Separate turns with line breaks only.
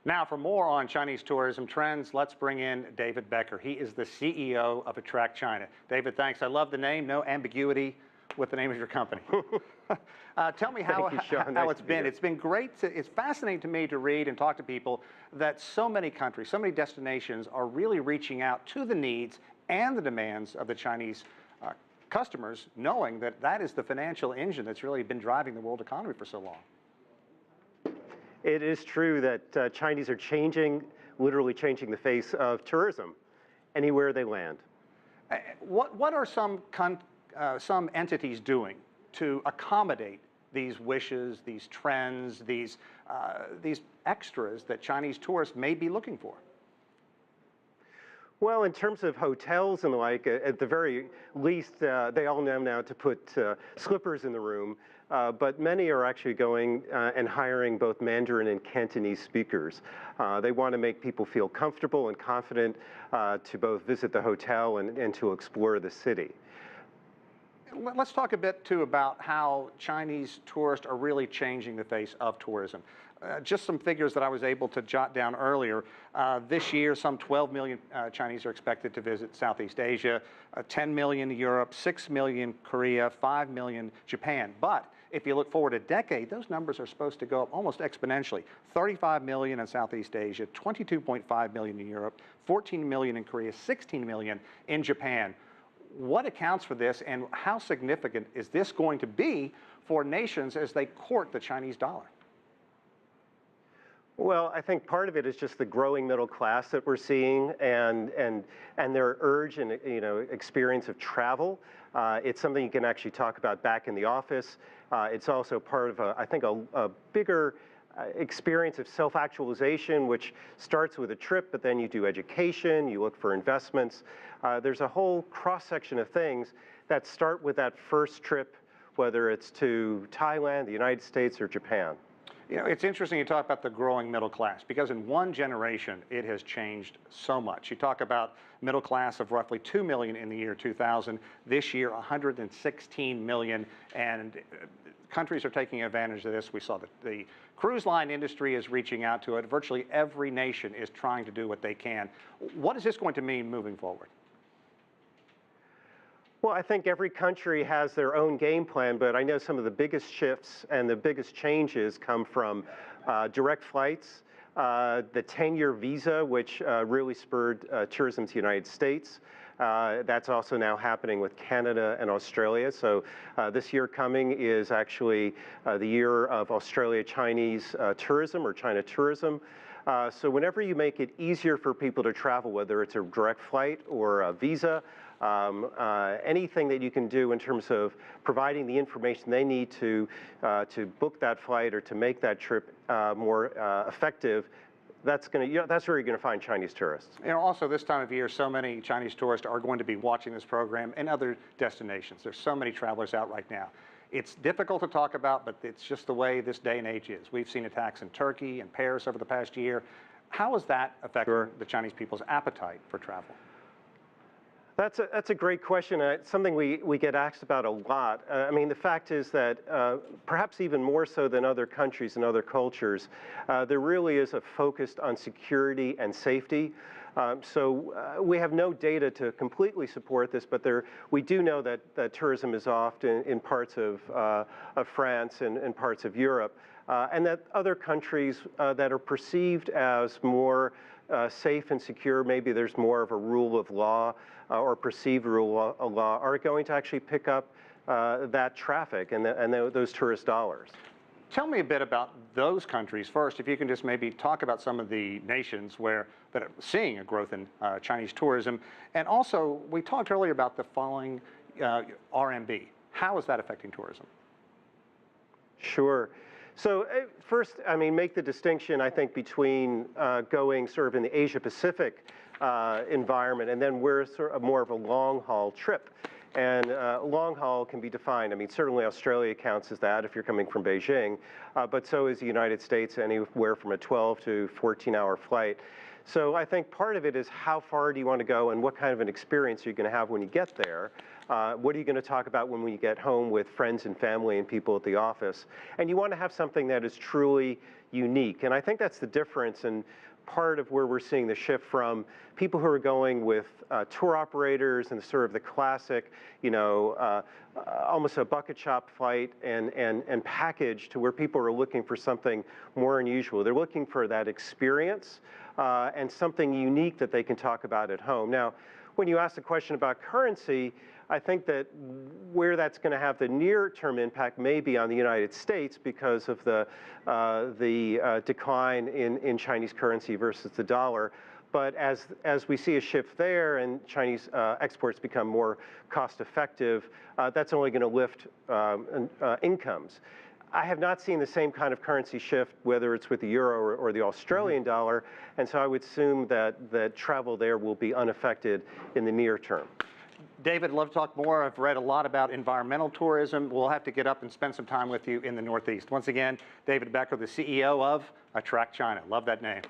Now, for more on Chinese tourism trends, let's bring in David Becker. He is the CEO of Attract China. David, thanks. I love the name. No ambiguity with the name of your company. Tell me how it's been. It's been great. It's fascinating to me to read and talk to people that so many countries, so many destinations are really reaching out to the needs and the demands of the Chinese customers, knowing that that is the financial engine that's really been driving the world economy for so long.
It is true that Chinese are changing, literally changing the face of tourism anywhere they land.
What are some entities doing to accommodate these wishes, these trends, these extras that Chinese tourists may be looking for?
Well, in terms of hotels and the like, at the very least, they all know now to put slippers in the room, but many are actually going and hiring both Mandarin and Cantonese speakers. They want to make people feel comfortable and confident to both visit the hotel and to explore the city.
Let's talk a bit, too, about how Chinese tourists are really changing the face of tourism. Just some figures that I was able to jot down earlier. This year, some 12 million Chinese are expected to visit Southeast Asia, 10 million Europe, 6 million Korea, 5 million Japan. But if you look forward a decade, those numbers are supposed to go up almost exponentially. 35 million in Southeast Asia, 22.5 million in Europe, 14 million in Korea, 16 million in Japan. What accounts for this, and how significant is this going to be for nations as they court the Chinese dollar?
Well, I think part of it is just the growing middle class that we're seeing, and their urge and experience of travel. It's something you can actually talk about back in the office. It's also part of I think a bigger experience of self-actualization, which starts with a trip, but then you do education, you look for investments. There's a whole cross-section of things that start with that first trip, whether it's to Thailand, the United States, or Japan.
You know, it's interesting you talk about the growing middle class, because in one generation, it has changed so much. You talk about middle class of roughly 2 million in the year 2000. This year, 116 million, and countries are taking advantage of this. We saw that the cruise line industry is reaching out to it. Virtually every nation is trying to do what they can. What is this going to mean moving forward?
Well, I think every country has their own game plan, but I know some of the biggest shifts and the biggest changes come from direct flights, the 10-year visa, which really spurred tourism to the United States. That's also now happening with Canada and Australia. So this year coming is actually the year of Australia-Chinese tourism, or China tourism. So whenever you make it easier for people to travel, whether it's a direct flight or a visa, anything that you can do in terms of providing the information they need to book that flight or to make that trip more effective, that's where you're going to find Chinese tourists.
You know, also this time of year, so many Chinese tourists are going to be watching this program and other destinations. There's so many travelers out right now. It's difficult to talk about, but it's just the way this day and age is. We've seen attacks in Turkey and Paris over the past year. How has that affected the Chinese people's appetite for travel?
That's a great question, and it's something we get asked about a lot. I mean, the fact is that perhaps even more so than other countries and other cultures, there really is a focus on security and safety. So we have no data to completely support this, but we do know that tourism is off in parts of France and parts of Europe, and that other countries that are perceived as more safe and secure, maybe there's more of a rule of law or perceived rule of law, are going to actually pick up that traffic and those tourist dollars.
Tell me a bit about those countries first, if you can just maybe talk about some of the nations that are seeing a growth in Chinese tourism. And also, we talked earlier about the falling RMB. How is that affecting tourism?
Sure. So first, I mean, make the distinction, I think, between going sort of in the Asia-Pacific environment, and then we're sort of more of a long-haul trip. And long haul can be defined. I mean, certainly Australia counts as that if you're coming from Beijing, but so is the United States, anywhere from a 12 to 14-hour flight. So I think part of it is how far do you want to go and what kind of an experience are you going to have when you get there? What are you going to talk about when you get home with friends and family and people at the office? And you want to have something that is truly unique. And I think that's the difference and part of where we're seeing the shift from people who are going with tour operators and sort of the classic, almost a bucket shop flight and package, to where people are looking for something more unusual. They're looking for that experience and something unique that they can talk about at home. Now, when you ask the question about currency, I think that where that's going to have the near-term impact may be on the United States because of the decline in Chinese currency versus the dollar. But as we see a shift there and Chinese exports become more cost-effective, that's only going to lift incomes. I have not seen the same kind of currency shift, whether it's with the euro or the Australian dollar, and so I would assume that travel there will be unaffected in the near term.
David, I'd love to talk more. I've read a lot about environmental tourism. We'll have to get up and spend some time with you in the Northeast. Once again, David Becker, the CEO of Attract China. Love that name.